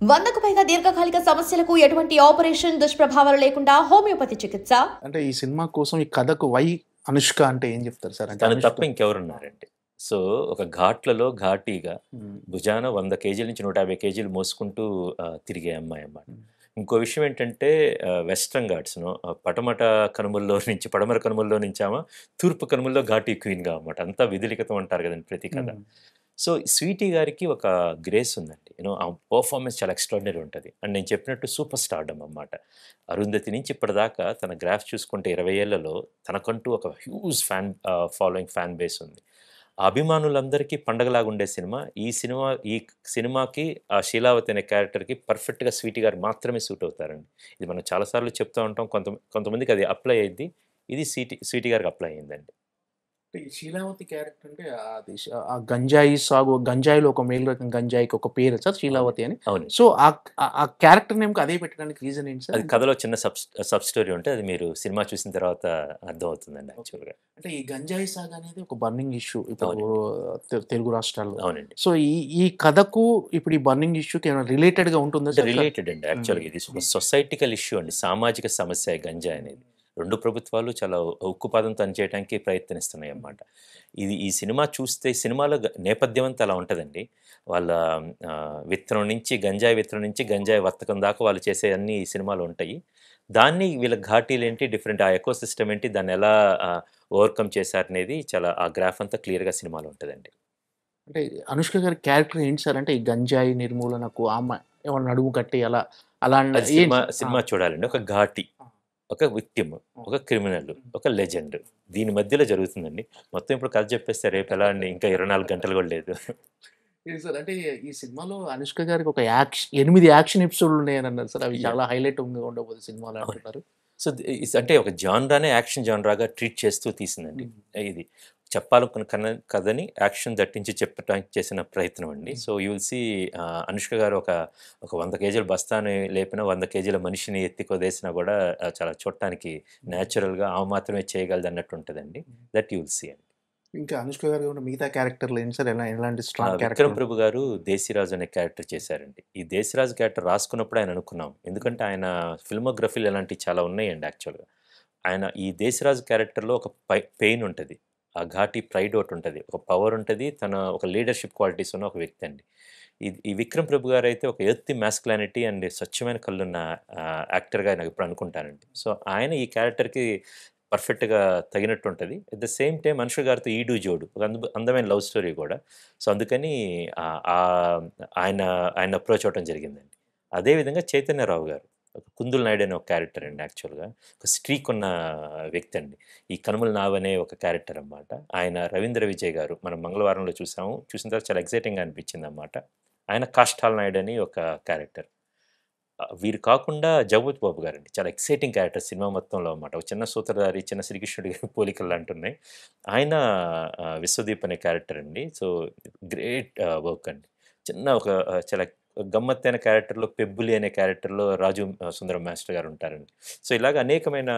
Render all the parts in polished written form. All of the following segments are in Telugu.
100కు పైగా దీర్ఘకాలిక సమస్యలకు ఎటువంటి ఆపరేషన్ దుష్ప్రభావాలు లేకుండా హోమియోపతి చికిత్స. అంటే ఈ సినిమా కోసం ఈ కథకు వై అనుష్క అంటే ఏం చెప్తారు సార్? అంటే తను అనుష్క తప్ప ఇంకెవరున్నారండి? సో, ఒక ఘాట్లలో ఘాటీగా హ్మ్. భుజాన 100 కేజీల నుంచి 150 కేజీలు మోసుకుంటూ తిరిగే అమ్మాయి అన్నమాట. హ్మ్. ఇంకో విషయం ఏంటంటే వెస్టర్న్ ఘాట్స్‌ను పడమట కనుమల్లో నుంచి పడమర కనుమల్లో నుంచి ఆమె తూర్పు కనుమల్లో ఘాటీ క్వీన్‌గా అన్నమాట. అంతా విధులిఖితం అంటారు కదండీ ప్రతి కథ. హ్మ్. సో, స్వీటీ గారికి ఒక గ్రేస్ ఉందండి. ఆ పర్ఫార్మెన్స్ చాలా ఎక్స్‌ట్రార్డినరీ ఉంటది. అండ్ నేను చెప్పినట్టు సూపర్ స్టార్డమ్ అన్నమాట. అరుంధతి నుంచి ఇప్పటిదాకా తన గ్రాఫ్ చూసుకుంటే 20 ఏళ్లలో తనకంటూ ఒక హ్యూజ్ ఫాలోయింగ్ ఫ్యాన్ బేస్ ఉంది. ఆ అభిమానులందరికీ పండగలాగుండే సినిమా. ఈ సినిమాకి ఆ శీలావతి అనే క్యారెక్టర్‌కి పర్ఫెక్ట్‌గా స్వీటీ గారు మాత్రమే సూట్ అవుతారండి. ఇది మనం చాలా సార్లు చెప్తూ ఉంటాం. కొంతమందికి అది అప్లై అయ్యిద్ది. ఇది స్వీటీ గారికి అప్లై అయిందండి. అంటే ఈ శీలావతి క్యారెక్టర్ అంటే అది ఆ గంజాయి సాగు గంజాయిలో ఒక మేలు రకం గంజాయికి ఒక పేరు సార్ శీలావతి అని. అవును. సో, ఆ క్యారెక్టర్ నేమ్‌కి అదే పెట్టడానికి రీజన్ ఏంటి సార్? అది కథలో చిన్న సబ్ స్టోరీ ఉంటే అది మీరు సినిమా చూసిన తర్వాత అర్థమవుతుందండి యాక్చువల్‌గా. అంటే ఈ గంజాయి సాగు అనేది ఒక బర్నింగ్ ఇష్యూ ఇప్పుడు అవునండి. తెలుగు రాష్ట్రాల్లో. అవునండి. సో, ఈ ఈ కథకు ఇప్పుడు ఈ బర్నింగ్ ఇష్యూకి ఏమైనా రిలేటెడ్‌గా ఉంటుందా అంటే సార్? రిలేటెడ్ అండి యాక్చువల్‌గా. ఇది సొసైటికల్ ఇష్యూ అండి. సామాజిక సమస్య గంజాయి అనేది. 2 ప్రభుత్వాలు చాలా ఉక్కుపాదంతో అణిచేయడానికి ప్రయత్నిస్తున్నాయన్నమాట. ఈ సినిమా చూస్తే సినిమాలో నేపథ్యం అంతా అలా ఉంటదండి. వాళ్ళ విత్తనం నుంచి గంజాయి వర్తకం దాకా వాళ్ళు చేసే అన్నీ ఈ సినిమాలో ఉంటాయి. దాన్ని వీళ్ళ ఘాటీలేంటి, డిఫరెంట్ ఆ ఎకోసిస్టమ్ ఏంటి, దాన్నెలా ఓవర్‌కమ్ చేశారనేది చాలా ఆ గ్రాఫ్ అంతా క్లియర్‌గా సినిమాలో ఉంటదండి. అంటే అనుష్క గారి క్యారెక్టర్ ఏంటి సార్? అంటే ఈ గంజాయి నిర్మూలనకు ఆమె ఏమన్నా నడుము కట్టి అలా అది ఏంటి సార్? సినిమా చూడాలండి. ఒక ఘాటి, ఆ! ఒక విక్టిమ్, ఒక క్రిమినల్, ఒక లెజెండ్. దీని మధ్యలో జరుగుతుందండి. మొత్తం ఇప్పుడు కథ చెప్పేస్తే రేపు ఎలా అండి ఇంకా 24 గంటలు కూడా లేదు. లేదు సార్. అంటే ఈ సినిమాలో అనుష్క గారికి ఒక 8 యాక్షన్ ఎపిసోడ్‌లు ఉన్నాయని అన్నారు సార్. అవి యాహ్! చాలా హైలైటింగ్‌గా ఉండబోతుంది సినిమాలో అవును. అంటున్నారు. సో, అంటే ఒక జాన్రానే యాక్షన్ జాన్రాగా ట్రీట్ చేస్తూ తీసిందండి. హ్మ్. ఇది చెప్పాలనుకున్న కథని యాక్షన్ దట్టించి చెప్పడానికి చేసిన ప్రయత్నం అండి. Hmm. So, you will see Anushka garu ఒక 100 కేజీల బస్తాని లేపినా, 100 కేజీల మనిషిని ఎత్తి కొదేసినా కూడా చాలా చూడటానికి నేచురల్‌గా ఆమె మాత్రమే చేయగలదన్నట్టు ఉంటదండి. హ్మ్. దట్ యూ విల్ సీ అండి. ఇంకా అనుష్క గారు ఉన్న మిగతా క్యారెక్టర్‌లు ఏంటి సార్? ఎలాంటి స్ట్రాంగ్ 'విక్రమ్ క్యారెక్టర్‌లు? ప్రభు' గారు 'దేశీరాజు' అనే క్యారెక్టర్ చేశారండి. ఈ 'దేశీరాజు' క్యారెక్టర్ రాసుకున్నప్పుడే ఆయన అనుకున్నాం. ఎందుకంటే ఆయన ఫిల్మోగ్రఫీలో ఇలాంటివి చాలా ఉన్నాయండి యాక్చువల్‌గా. ఆయన ఈ 'దేశీరాజు' క్యారెక్టర్‌లో ఒక పెయిన్ ఉంటది. ఆ ఘాటి ప్రైడ్ ఒకటుంటది. ఒక పవర్ ఉంటది. తన ఒక లీడర్‌షిప్ క్వాలిటీస్ ఉన్న ఒక వ్యక్తి అండి. ఈ 'విక్రమ్ ప్రభు' గారైతే ఒక ఎర్తీ మాస్కులానిటీ అండ్ స్వచ్ఛమైన కళ్ళున్న యాక్టర్‌గా నేను ఎప్పుడు అనుకుంటానండి. సో, ఆయన ఈ క్యారెక్టర్‌కి పర్ఫెక్ట్‌గా తగినట్టుంటది. At the same time 'Anushka' గారితో ఈడు జోడు. ఒక అందమైన లవ్ స్టోరీ గూడా. సో, అందుకని ఆహ్, ఆహ్, ఆయన ఆయన్ని అప్రోచ్ అవ్వటం జరిగిందండి. అదే విధంగా 'చైతన్యరావు' గారు. ఒక 'కుందుల్ నాయుడు' అనే ఒక క్యారెక్టర్ అండి యాక్చువల్‌గా. ఒక స్ట్రీక్ ఉన్న వ్యక్తి అండి. ఈ 'కనుమల నావ్' అనే ఒక క్యారెక్టర్ అన్నమాట. ఆయన 'రవీంద్ర విజయ్' గారు మనం 'మంగళవారంలో' చూసాము. చూసిన తర్వాత చాలా ఎక్సైటింగ్‌గా అనిపించిందన్నమాట. ఆయన 'కాష్టాల్ నాయుడు' అని ఒక క్యారెక్టర్. వీరు కాకుండా 'జగపతి బాబు' గారండి. చాలా ఎక్సైటింగ్ క్యారెక్టర్ సినిమా మొత్తంలో అన్నమాట. ఒక చిన్న సూత్రధారి, చిన్న శ్రీకృష్ణుడి పోలికలంటున్నాయి. ఆయన 'విశ్వదీప్' అనే క్యారెక్టర్ అండి. సో, గ్రేట్ వర్క్ అండి. చిన్న ఒక చాలా గమ్మత్తైన క్యారెక్టర్‌లో 'పెబ్బులి' అనే క్యారెక్టర్‌లో రాజు సుందరం మాస్టర్ గారు ఉంటారండి. సో, ఇలాగ అనేకమైన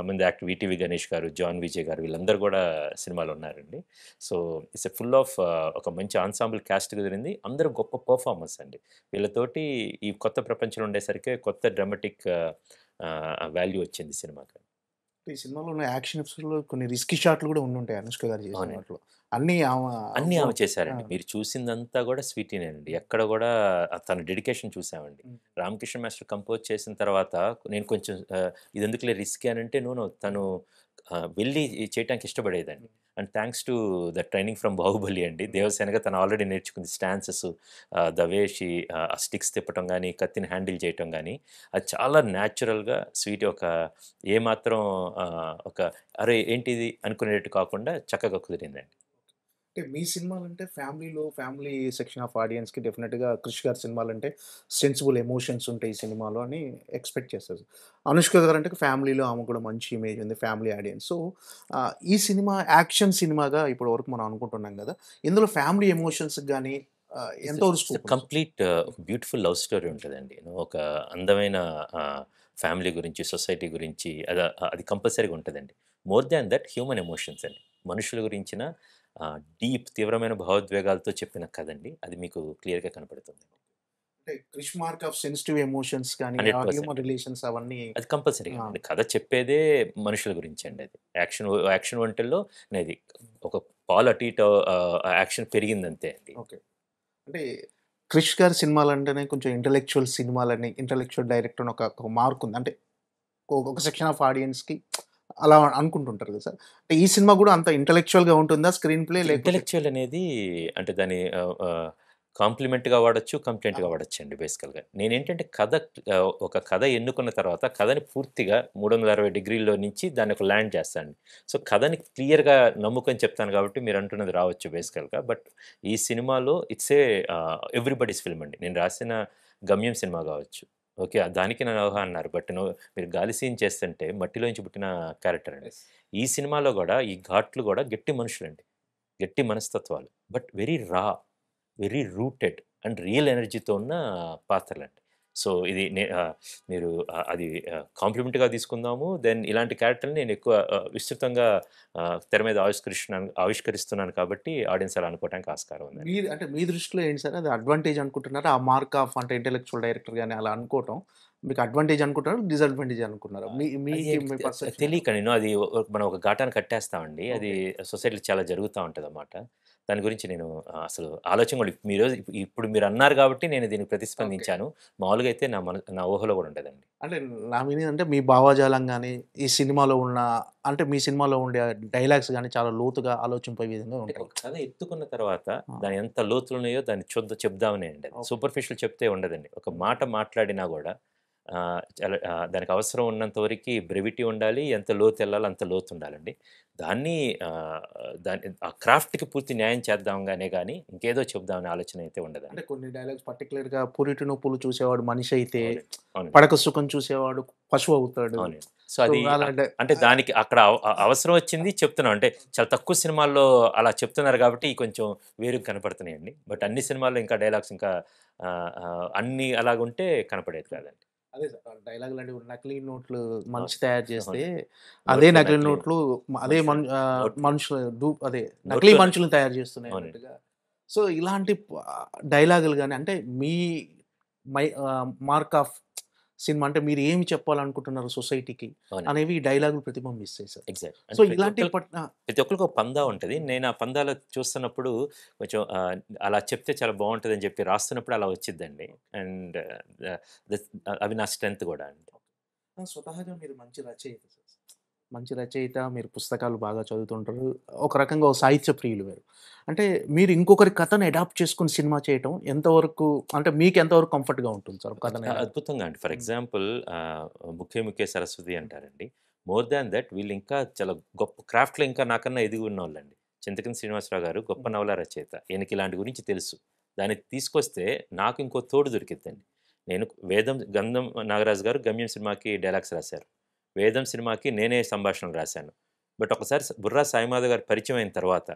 మంది యాక్టర్ 'వీటీవీ గణేష్' గారు, 'జాన్ విజయ్' గారు వీళ్ళందరూ గూడా సినిమాలో ఉన్నారండి. సో, ఇట్స్ ఫుల్ ఆఫ్ ఒక మంచి ఆన్సాంబుల్ క్యాస్ట్ కుదిరింది. అందరూ గొప్ప పెర్ఫార్మర్స్ అండి. వీళ్ళతోటి ఈ కొత్త ప్రపంచంలో ఉండేసరికి కొత్త డ్రామాటిక్ వాల్యూ వచ్చింది సినిమాకి. ఈ సినిమాలో ఉన్న యాక్షన్ ఎపిసోడ్‌లో కొన్ని రిస్కీ షాట్లు కూడా ఉండుంటాయి అనుష్క గారు చేసిన అవునండి. వాటిలో. అన్నీ ఆమె అన్నీ ఆమె ఆ! చేశారండి. మీరు చూసిందంతా గూడా స్వీటీనేనండి. ఎక్కడ గూడా తన డెడికేషన్ చూసామండి. హ్మ్. 'రామకృష్ణ మాస్టర్' కంపోజ్ చేసిన తర్వాత నేను కొంచెం ఇదెందుకులే రిస్కీ అనంటే నో, నో తను వెళ్ళి చేయటానికి ఇష్టపడేదండి. And thanks to the training from 'Baahubali' అండి. దేవసేనగా తను ఆల్రెడీ నేర్చుకుంది స్టాన్సెస్, ద వే ఆ స్టిక్స్ తిప్పటం గానీ, కత్తిని హ్యాండిల్ చేయటం గానీ, అది చాలా న్యాచురల్‌గా ఒక ఏమాత్రం ఒక అరే! ఏంటిది అనుకునేటట్టు కాకుండా చక్కగా కుదిరిందండి. అంటే మీ సినిమాలంటే ఫ్యామిలీ సెక్షన్ ఆఫ్ ఆడియన్స్‌కి డెఫినిట్‌గా 'క్రిష్' గారి సినిమాలంటే సెన్సిబుల్ ఎమోషన్స్ ఉంటాయి ఈ సినిమాలో అని ఎక్స్‌పెక్ట్ చేస్తారు. 'అనుష్క' గారంటే ఫ్యామిలీలో ఆమెకు కూడా మంచి ఇమేజ్ ఉంది. Family audience. సో, ఈ సినిమా యాక్షన్ సినిమాగా ఇప్పటి వరకు మనం అనుకుంటున్నాం గదా! ఇందులో ఫ్యామిలీ ఎమోషన్స్‌కి గాని ఎంతవరకు ఇట్స్ ఎ స్కోప్ ఉంది సార్? కంప్లీట్ ఒక బ్యూటిఫుల్ లవ్ స్టోరీ ఉంటదండి. ఒక అందమైన ఫ్యామిలీ గురించి, సొసైటీ గురించి అది కంపల్సరీగా ఉంటదండి. More than that human emotions అండి. మనుషుల గురించిన తీవ్రమైన భావోద్వేగాలతో చెప్పిన కథండి. అది మీకు క్లియర్‌గా కనపడుతుంది. అంటే Krish mark of sensitive emotions కానీ, ఆ 100% హ్యూమన్ రిలేషన్స్ అవన్నీ అది కంపల్సరీగా ఆ! అండి. కథ చెప్పేదే మనుషుల గురించండి అది. యాక్షన్ వంటిల్లో అనేది ఒక పాలు అటు ఇటు యాక్షన్ పెరిగిందంతే అండి. ఓకే. అంటే క్రిష్ గారి సినిమాలంటేనే కొంచెం ఇంటలెక్చువల్ సినిమాలని, ఇంటలెక్చువల్ డైరెక్టర్ అని ఒక మార్క్ ఉంది. అంటే ఒక సెక్షన్ ఆఫ్ ఆడియన్స్‌కి అలా అనుకుంటుంటారు కదా సార్. అంటే ఈ సినిమా కూడా అంత ఇంటలెక్చువల్‌గా ఉంటుందా స్క్రీన్ ప్లే అంటే లేకపోతే ఇంటలెక్చువల్ అనేది అంటే దాన్ని కాంప్లిమెంట్‌గా వాడొచ్చు, కంప్లెయింట్‌గా వాడొచ్చండి బేసికల్‌గా. నేనేంటంటే ఒక కథ ఎన్నుకున్న తర్వాత కథని పూర్తిగా 360 డిగ్రీల్లో నుంచి దాన్ని ఒక ల్యాండ్ చేస్తానండి. సో, కథని క్లియర్‌గా నమ్ముకొని చెప్తాను కాబట్టి మీరంటున్నది రావచ్చు బేసికల్‌గా. బట్ ఈ సినిమాలో ఇట్స్ ఎవ్రీబడీస్ ఫిల్మ్ అండి. నేను రాసిన 'గమ్యం' సినిమా కావచ్చు. ఓకే. దానికి నన్ను ఊహ అన్నారు. బట్ మీరు గాలి సీన్ చేస్తుంటే మట్టిలోంచి పుట్టిన క్యారెక్టర్ అండి. యెస్. ఈ సినిమాలో గూడా ఈ ఘాట్లు గూడా గట్టి మనుషులండి. గట్టి మనస్తత్వాలు. But very rooted and real ఎనర్జీతో ఉన్న పాత్రలండి. సో, ఇది మీరు అది కాంప్లిమెంట్‌గా తీసుకుందాము. దెన్ ఇలాంటి క్యారెక్టర్‌ని నేను ఎక్కువ విస్తృతంగా తెర మీద ఆవిష్కరిస్తున్నాను కాబట్టి ఆడియన్స్ అలా అనుకోవడానికి ఆస్కారం ఉందండి. అంటే మీ దృష్టిలో ఏంటి సార్? అది అడ్వాంటేజ్ అనుకుంటున్నారా? ఆ మార్క్ ఆఫ్ అంటే ఇంటలెక్చువల్ డైరెక్టర్ గాని అలా అనుకోవటం మీకు అడ్వాంటేజ్ అనుకుంటున్నారా? డిసడ్వాంటేజ్ అనుకున్నారా? అది మీ పర్సెప్షన్ ఎలా? తెలియక నేను అది మనం ఒక ఘాటాన్ని కట్టేస్తామండి. అది ఓకే. సొసైటీలో చాలా జరుగుతా ఉంటదన్నమాట. దాని గురించి నేను అసలు ఆలోచన కూడా మీరోజు ఇప్పుడు మీరన్నారు కాబట్టి నేను దీనికి ఓకే. ప్రతిస్పందించాను. మామూలుగా అయితే నా ఊహలో కూడా ఉండదండి. అంటే నా మీనింగ్ అంటే మీ భావజాలం గాని, ఈ సినిమాలో ఉన్న అంటే మీ సినిమాలో ఉండే డైలాగ్స్ గాని చాలా లోతుగా ఆలోచింపే విధంగా అంటే ఉంటాయి. ఒక కథ ఎత్తుకున్న తర్వాత ఆ! దాని ఎంత లోతులున్నాయో దాన్ని చెప్దామనే అండి అది. ఓకే. సూపర్ఫిషియల్ చెప్తే ఉండదండి. ఒక మాట మాట్లాడినా గూడా చాలా దానికి అవసరం ఉన్నంత వరకి బ్రెవిటీ ఉండాలి. ఎంత లోతెళ్ళాలో అంత లోతుండాలండి. దాన్ని ఆహ్, ఆ క్రాఫ్ట్‌కి పూర్తి న్యాయం చేద్దాం గాని ఇంకేదో చెప్దామనే ఆలోచన అయితే ఉండదండి. అంటే కొన్ని డైలాగ్స్ పర్టిక్యులర్‌గా పురిటి నొప్పులు చూసేవాడు మనిషైతే, అవునండి. అవునండి. పడక సుఖం చూసేవాడు పశువవుతాడు. అవునండి. సో, సో, అది అలాంటి అంటే దానికి అక్కడ అవసరం వచ్చింది చెప్తున్నాం. అంటే చాలా తక్కువ సినిమాల్లో అలా చెప్తున్నారు కాబట్టి కొంచెం వేరుగా కనపడుతున్నాయండి. బట్ అన్ని సినిమాల్లో ఇంకా డైలాగ్స్ ఇంకా అన్నీ అలాగుంటే కనపడేది కాదండి. అదే సార్. డైలాగులంటే నకిలీ నోట్లు అవును. మనిషి తయారు చేస్తే, అవునండి. అదే నోట్లో నకిలీ నకిలీ నోట్లు అదే మనుషులు నోట్లో మనుషులు అదే నకిలీ నోట్లో మనుషులను తయారు చేస్తున్నాయి అవునండి. అన్నట్టుగా. సో, ఇలాంటి డైలాగులు గాని అంటే మీ మార్క్ ఆఫ్ సినిమా అంటే మీరు ఏమి చెప్పాలనుకుంటున్నారు సొసైటీకి అవునండి. అనేవి ఈ డైలాగులు ప్రతిబింబిస్తాయి సార్. ఎగ్జాక్ట్. సో, అంటే ఇలాంటి ప్రతి ఒక్కళ్ళకి ఒక పందా ఉంటది. నేను ఆ పందాలో చూస్తున్నప్పుడు కొంచెం అలా చెప్తే చాలా బావుంటదని చెప్పి రాస్తున్నప్పుడు అలా వచ్చిద్దండి. అండ్ దట్స్ అవి నా స్ట్రెంత్ గూడా అండి. స్వతహాగా మీరు మంచి రచయిత సార్. మంచి రచయిత, మీరు పుస్తకాలు బాగా చదువుతుంటారు. ఒక రకంగా ఓ సాహిత్య ప్రియులు మీరు. అంటే మీరు ఇంకొకరి కథను అడాప్ట్ చేసుకొని సినిమా చేయటం ఎంతవరకు అంటే మీకు ఎంతవరకు కంఫర్ట్‌గా ఉంటుంది సార్ కథను అడాప్ట్? అద్భుతంగా అండి. ఫర్ హ్మ్. ఎగ్జాంపుల్ 'ముఖ్యే ముఖ్యే సరస్వతి' అంటారండి. మోర్ దాన్ థట్ వీళ్ళు ఇంకా చాలా గొప్ప క్రాఫ్ట్‌లో ఇంకా నాకన్నా ఎదిగి ఉన్నోళ్ళండి. చింతకింది శ్రీనివాసరావు గారు గొప్ప హ్మ్. నవలా రచయిత. ఈయనకి ఇలాంటి గురించి తెలుసు. దాన్ని తీసుకొస్తే నాకు ఇంకో తోడు దొరికిద్దండి. నేను 'గంధం నాగరాజు' గారు 'గమ్యం' సినిమాకి డైలాగ్స్ రాశారు. 'వేదం' సినిమాకి నేనే సంభాషణలు రాశాను. బట్ ఒకసారి బుర్రా సాయిమాధవ్ గారు పరిచయం అయిన తర్వాత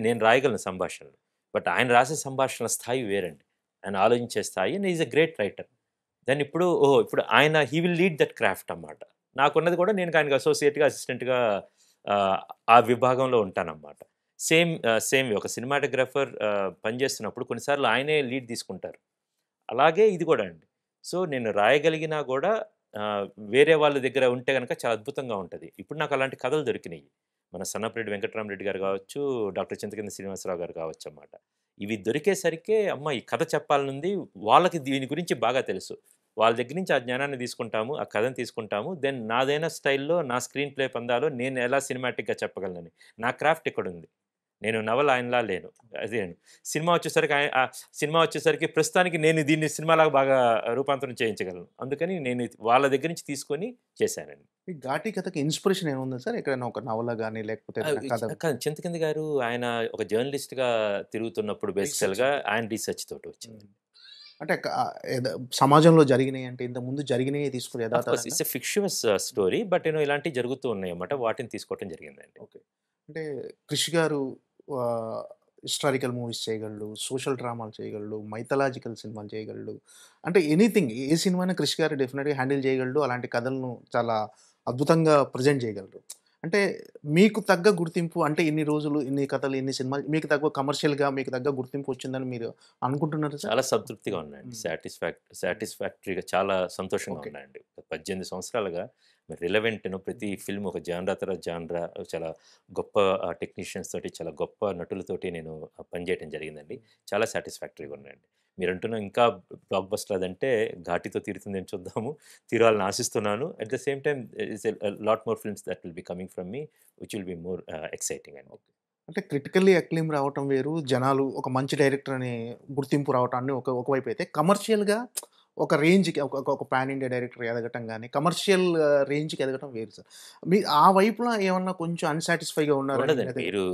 నేను రాయగలను సంభాషణలు. బట్ ఆయన రాసే సంభాషణల స్థాయి వేరండి. ఆయన ఆలోచించే స్థాయి and is a great writer. Then ఇప్పుడు ఆయన he will lead that craft అన్నమాట. నాకున్నది కూడా నేను ఆయనకి అసోసియేట్‌గా, అసిస్టెంట్‌గా ఆహ్, ఆ విభాగంలో ఉంటానన్నమాట. సేమ్ ఒక సినిమాటోగ్రాఫర్ పనిచేస్తున్నప్పుడు కొన్నిసార్లు ఆయనే లీడ్ తీసుకుంటారు. అలాగే ఇది గూడా అండి. సో, నేను రాయగలిగినా గూడా ఆహ్, వేరే వాళ్ళ దగ్గర ఉంటే గనక చాలా అద్భుతంగా ఉంటది. ఇప్పుడు నాకు అలాంటి కథలు దొరికినియి. మన సన్నపరెడ్డి వెంకటరామరెడ్డి గారు గావచ్చు, డాక్టర్ చింతకింది శ్రీనివాసరావు గారు కావచ్చన్నమాట. ఇవి దొరికేసరికే ఈ కథ చెప్పాలనుంది. వాళ్ళకి దీని గురించి బాగా తెలుసు. వాళ్ళ దగ్గర నుంచి ఆ జ్ఞానాన్ని తీసుకుంటాము. ఆ కథను తీసుకుంటాము. దెన్ నాదైన స్టైల్‌లో నా స్క్రీన్ ప్లే పందాలో నేను ఎలా సినిమాటిక్‌గా చెప్పగలనని. నా క్రాఫ్ట్ ఇక్కడుంది. నేను నవల ఆయనలా లేను. అదే అండి. సినిమా వచ్చేసరికి సినిమా వచ్చేసరికి ప్రస్తుతానికి నేను దీన్ని సినిమాలాగా బాగా రూపాంతరం చేయించగలను. అందుకని నేను వాళ్ళ దగ్గర నుంచి తీసుకొని చేశానండి. ఈ 'ఘాటి' కథకి ఇన్‌స్పిరేషన్ ఏమైనా ఉందా సార్? ఎక్కడైనా ఒక నవల గాని లేకపోతే ఏదైనా కథ కాదు చింతకింది గారు ఆయన ఒక జర్నలిస్ట్‌గా తిరుగుతున్నప్పుడు రీసెర్చ్ బేసికల్‌గా ఆయన రీసెర్చ్ తోటి వచ్చింది. హ్మ్. అంటే సమాజంలో జరిగినయి అంటే ఇంతకుముందు జరిగినయి తీసుకొని ఆఫ్‌కోర్స్ యథాతథంగా ఇట్స్ ఎ ఫిక్షువస్ స్టోరీ. బట్ ఇలాంటివి జరుగుతూ ఉన్నాయన్నమాట. వాటిని తీసుకోవటం జరిగిందండి. ఓకే. అంటే 'క్రిష్' గారు ఆహ్, హిస్టారికల్ మూవీస్ చేయగలడు, సోషల్ డ్రామాలు చేయగలడు, మైథలాజికల్ సినిమాలు చేయగలడు. అంటే ఎనీథింగ్ ఏ సినిమా అయినా 'క్రిష్' గారు డెఫినిట్‌గా హ్యాండిల్ చేయగలడు. అలాంటి కథలను చాలా అద్భుతంగా ప్రెజెంట్ చేయగలరు. అంటే మీకు తగ్గ గుర్తింపు అంటే ఇన్ని రోజులు, ఇన్ని కథలు, ఇన్ని సినిమాలు మీకు తగ్గ కమర్షియల్‌గా మీకు తగ్గ గుర్తింపు వచ్చిందని మీరు అనుకుంటున్నారా సార్? చాలా సంతృప్తిగా ఉన్నాయండి. హ్మ్. సాటిస్ఫాక్టరీగా చాలా సంతోషంగా ఓకే. ఉన్నాయండి. 18 సంవత్సరాలుగా రిలవెంట్ ప్రతి ఫిల్మ్ ఒక జాన్రా తర్వాత జాన్రా చాలా గొప్ప టెక్నీషియన్స్ తోటి, చాలా గొప్ప నటులతోటి నేను పనిచేయటం జరిగిందండి. చాలా సాటిస్ఫాక్టరీగా ఉన్నాయండి. మీరంటున్న ఇంకా బ్లాక్ బస్టర్ అదంటే ఘాటితో తీరుతుందని చూద్దాము. తీరాలని ఆశిస్తున్నాను. At the same time it's a lot more films that will be coming from me which will be more exciting అండి. అంటే క్రిటికల్లీ అక్లెయిమ్ రావటం వేరు. జనాలు ఒక మంచి డైరెక్టర్ అని గుర్తింపు రావటం అన్ని ఒకవైపైతే కమర్షియల్‌గా ఒక రేంజ్‌కి ఒక ఒక ఒక పాన్ ఇండియా డైరెక్టర్ ఎదగటం గాని, కమర్షియల్ రేంజ్‌కి ఎదగటం వేరు సార్. ఆ వైపున ఏమన్నా కొంచెం అన్‌సాటిస్ఫై‌గా ఉన్నారని ఉండదండి. అదే మీరు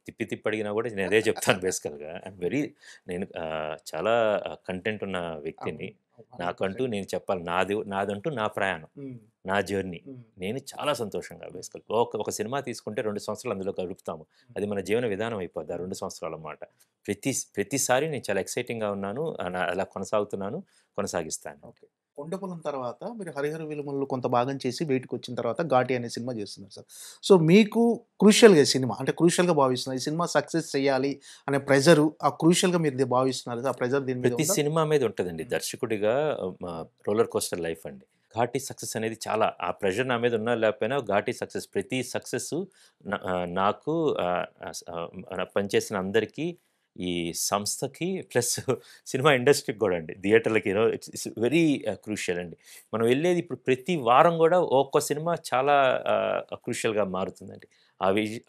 తిప్పి తిప్పి అడిగినా కూడా నేను అదే చెప్తాను బేసికల్‌గా. నేను చాలా కంటెంట్ ఉన్న వ్యక్తిని. అవును. నాకంటూ 100%. నేను చెప్పాలి నాదంటూ నా ప్రయాణం. హ్మ్. నా జర్నీ. హ్మ్. నేను చాలా సంతోషంగా బేసికల్‌గా ఒక సినిమా తీసుకుంటే 2 సంవత్సరాలు అందులో గడుపుతాము. అది మన జీవన విధానం అయిపోద్ది ఆ 2 సంవత్సరాలన్నమాట. ప్రతిసారి నేను చాలా ఎక్సైటింగ్‌గా ఉన్నాను. అలా కొనసాగుతున్నాను. కొనసాగిస్తాను. ఓకే. 'కొండపొలం' తర్వాత మీరు 'హరిహర వీరమల్లులో' కొంత భాగం చేసి బయటికొచ్చిన తర్వాత 'ఘాటి' అనే సినిమా చేస్తున్నారు సార్. సో, మీకు క్రూషియల్‌గా ఈ సినిమా అంటే క్రూషియల్‌గా భావిస్తున్నారు. ఈ సినిమా సక్సెస్ చేయాలి అనే ప్రెషరు ఆ క్రూషియల్‌గా మీరు భావిస్తున్నారు. ఆ ప్రెషర్ దీని మీద ప్రతి ఉందా? సినిమా మీద ఉంటదండి. హ్మ్. దర్శకుడిగా రోలర్ కోస్టర్ లైఫ్ అండి. 'ఘాటి' సక్సెస్ అనేది చాలా ఆ ప్రెషర్ నా మీద ఉన్నా లేకపోయినా 'ఘాటి' సక్సెస్ ప్రతి సక్సెస్సు నాకు పనిచేసిన అందరికీ, ఈ సంస్థకి ప్లస్ సినిమా ఇండస్ట్రీకి గూడా అండి. థియేటర్‌లకి ఇట్స్ వెరీ క్రూషియల్ అండి. మనం వెళ్ళేది ఇప్పుడు ప్రతి వారం గూడా ఒక్కో సినిమా చాలా క్రూషియల్‌గా మారుతుందండి.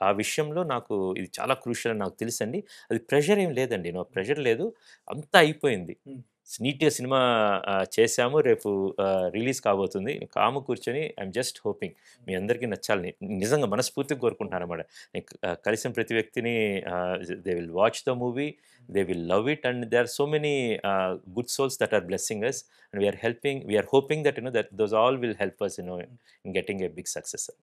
ఆ విషయంలో నాకు ఇది చాలా క్రూషియల్ అని నాకు తెలుసండి. అది ప్రెషర్ ఏం లేదండి. ప్రెషర్ లేదు. అంతా అయిపోయింది. హ్మ్. నీట్‌గా సినిమా చేశాము. రేపు రిలీజ్ కాబోతుంది. కాము కూర్చొని ఐయామ్ జస్ట్ హోపింగ్ మీ అందరికీ నచ్చాలని నిజంగా మనస్ఫూర్తిగా కోరుకుంటున్నానన్నమాట. కలిసిన ప్రతి వ్యక్తిని they will watch the movie. They will love it and they are so many good souls that are blessing us and we are hoping that that those all will help us in getting a big success.